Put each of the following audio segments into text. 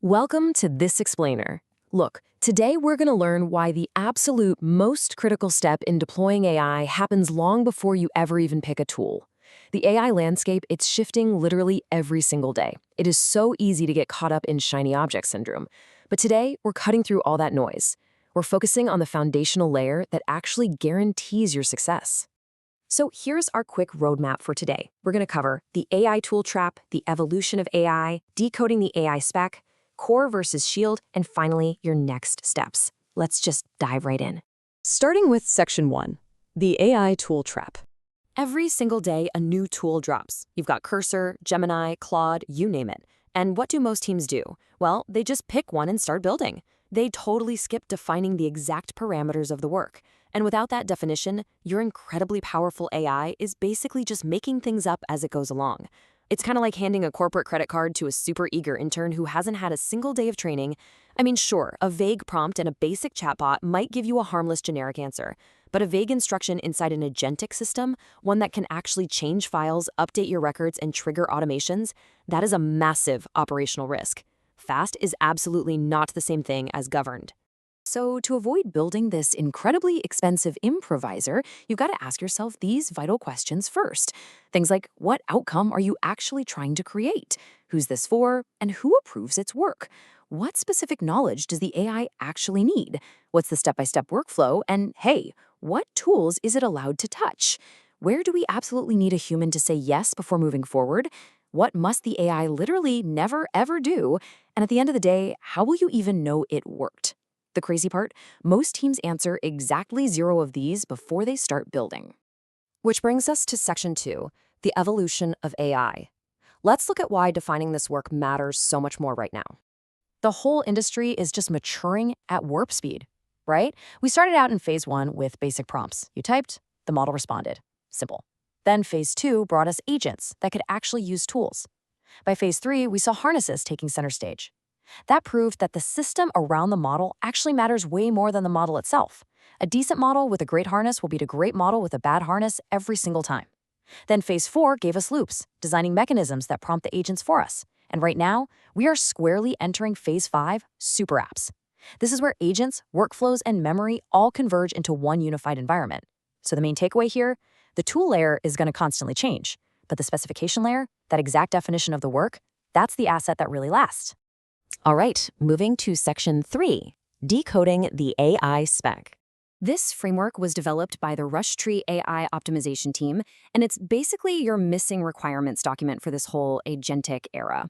Welcome to This Explainer. Look, today we're going to learn why the absolute most critical step in deploying AI happens long before you ever even pick a tool. The AI landscape, it's shifting literally every single day. It is so easy to get caught up in shiny object syndrome. But today, we're cutting through all that noise. We're focusing on the foundational layer that actually guarantees your success. So here's our quick roadmap for today. We're going to cover the AI tool trap, the evolution of AI, decoding the AI spec, core versus shield, and finally, your next steps. Let's just dive right in. Starting with Section 1, the AI tool trap. Every single day, a new tool drops. You've got Cursor, Gemini, Claude, you name it. And what do most teams do? Well, they just pick one and start building. They totally skip defining the exact parameters of the work. And without that definition, your incredibly powerful AI is basically just making things up as it goes along. It's kind of like handing a corporate credit card to a super eager intern who hasn't had a single day of training. I mean, sure, a vague prompt and a basic chatbot might give you a harmless generic answer, but a vague instruction inside an agentic system, one that can actually change files, update your records, and trigger automations, that is a massive operational risk. Fast is absolutely not the same thing as governed. So to avoid building this incredibly expensive improviser, you've got to ask yourself these vital questions first. Things like, what outcome are you actually trying to create? Who's this for? And who approves its work? What specific knowledge does the AI actually need? What's the step-by-step workflow? And hey, what tools is it allowed to touch? Where do we absolutely need a human to say yes before moving forward? What must the AI literally never ever do? And at the end of the day, how will you even know it worked? The crazy part, most teams answer exactly 0 of these before they start building. Which brings us to Section 2, the evolution of AI. Let's look at why defining this work matters so much more right now. The whole industry is just maturing at warp speed, right? We started out in Phase 1 with basic prompts. You typed, the model responded. Simple. Then Phase 2 brought us agents that could actually use tools. By Phase 3, we saw harnesses taking center stage. That proved that the system around the model actually matters way more than the model itself. A decent model with a great harness will beat a great model with a bad harness every single time. Then Phase 4 gave us loops, designing mechanisms that prompt the agents for us. And right now, we are squarely entering Phase 5, super apps. This is where agents, workflows, and memory all converge into one unified environment. So the main takeaway here, the tool layer is going to constantly change, but the specification layer, that exact definition of the work, that's the asset that really lasts. All right, moving to Section 3, decoding the AI spec. This framework was developed by the Rushtree AI optimization team, and it's basically your missing requirements document for this whole agentic era.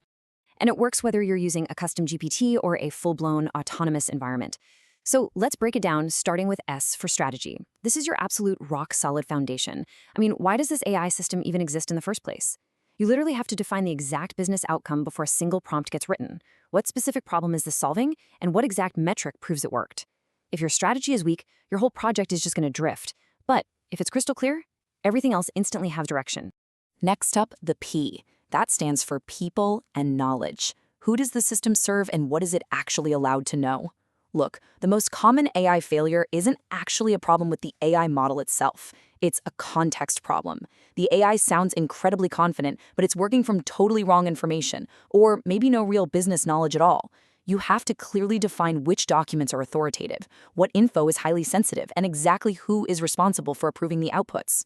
And it works whether you're using a custom GPT or a full-blown autonomous environment. So let's break it down, starting with S for strategy. This is your absolute rock-solid foundation. I mean, why does this AI system even exist in the first place? You literally have to define the exact business outcome before a single prompt gets written. What specific problem is this solving, and what exact metric proves it worked? If your strategy is weak, your whole project is just going to drift. But if it's crystal clear, everything else instantly has direction. Next up, the P. That stands for people and knowledge. Who does the system serve, and what is it actually allowed to know? Look, the most common AI failure isn't actually a problem with the AI model itself. It's a context problem. The AI sounds incredibly confident, but it's working from totally wrong information, or maybe no real business knowledge at all. You have to clearly define which documents are authoritative, what info is highly sensitive, and exactly who is responsible for approving the outputs.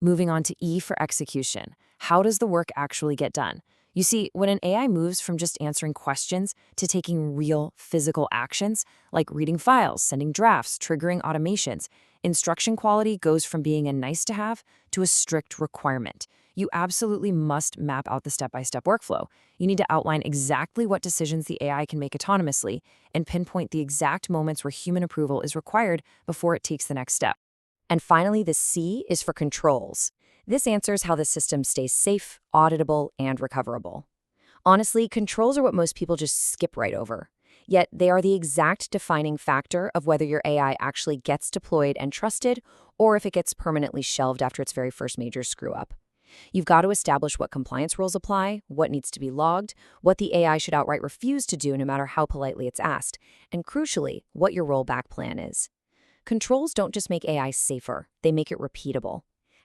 Moving on to E for execution. How does the work actually get done? You see, when an AI moves from just answering questions to taking real physical actions, like reading files, sending drafts, triggering automations, instruction quality goes from being a nice-to-have to a strict requirement. You absolutely must map out the step-by-step workflow. You need to outline exactly what decisions the AI can make autonomously and pinpoint the exact moments where human approval is required before it takes the next step. And finally, the C is for controls. This answers how the system stays safe, auditable, and recoverable. Honestly, controls are what most people just skip right over. Yet they are the exact defining factor of whether your AI actually gets deployed and trusted, or if it gets permanently shelved after its very first major screw-up. You've got to establish what compliance rules apply, what needs to be logged, what the AI should outright refuse to do no matter how politely it's asked, and crucially, what your rollback plan is. Controls don't just make AI safer, they make it repeatable.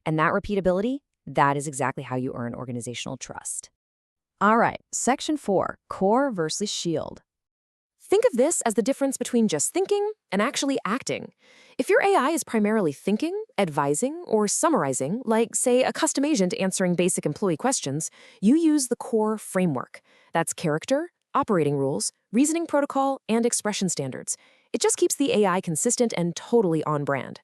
And that repeatability, that is exactly how you earn organizational trust. All right, Section 4, core versus shield. Think of this as the difference between just thinking and actually acting. If your AI is primarily thinking, advising, or summarizing, like, say, a custom agent answering basic employee questions, you use the core framework. That's character, operating rules, reasoning protocol, and expression standards. It just keeps the AI consistent and totally on brand.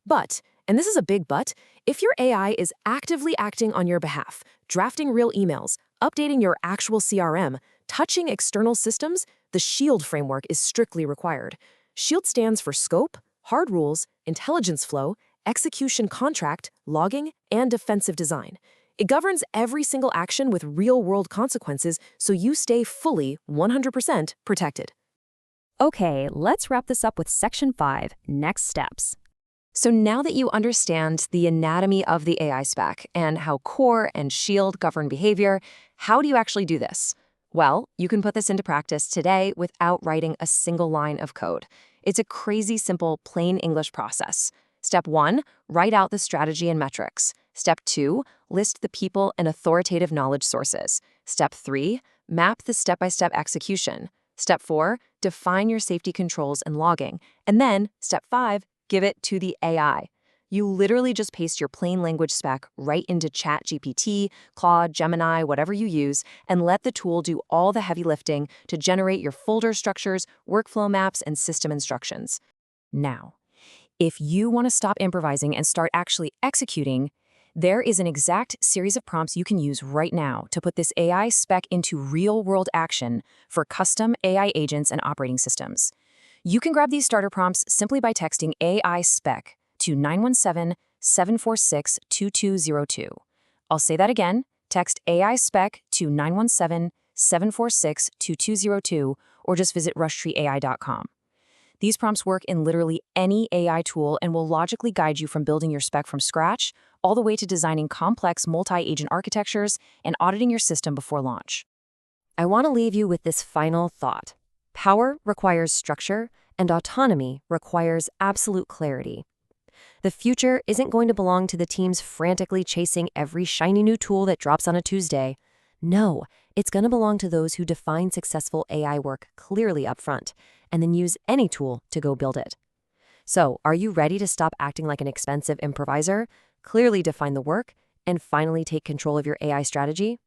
But, and this is a big but, if your AI is actively acting on your behalf, drafting real emails, updating your actual CRM, touching external systems, the SHIELD framework is strictly required. SHIELD stands for Scope, Hard Rules, Intelligence Flow, Execution Contract, Logging, and Defensive Design. It governs every single action with real-world consequences so you stay fully 100% protected. Okay, let's wrap this up with Section 5, Next Steps. So now that you understand the anatomy of the AI spec and how core and SHIELD govern behavior, how do you actually do this? Well, you can put this into practice today without writing a single line of code. It's a crazy simple, plain English process. Step 1, write out the strategy and metrics. Step 2, list the people and authoritative knowledge sources. Step 3, map the step-by-step execution. Step 4, define your safety controls and logging. And then, Step 5, give it to the AI. You literally just paste your plain language spec right into ChatGPT, Claude, Gemini, whatever you use, and let the tool do all the heavy lifting to generate your folder structures, workflow maps, and system instructions. Now, if you want to stop improvising and start actually executing, there is an exact series of prompts you can use right now to put this AI spec into real-world action for custom AI agents and operating systems. You can grab these starter prompts simply by texting AI SPEC to 917-746-2202. I'll say that again. Text AI SPEC to 917-746-2202 or just visit rushtreeai.com. These prompts work in literally any AI tool and will logically guide you from building your spec from scratch all the way to designing complex multi-agent architectures and auditing your system before launch. I want to leave you with this final thought. Power requires structure, and autonomy requires absolute clarity. The future isn't going to belong to the teams frantically chasing every shiny new tool that drops on a Tuesday. No, it's going to belong to those who define successful AI work clearly up front, and then use any tool to go build it. So, are you ready to stop acting like an expensive improviser, clearly define the work, and finally take control of your AI strategy?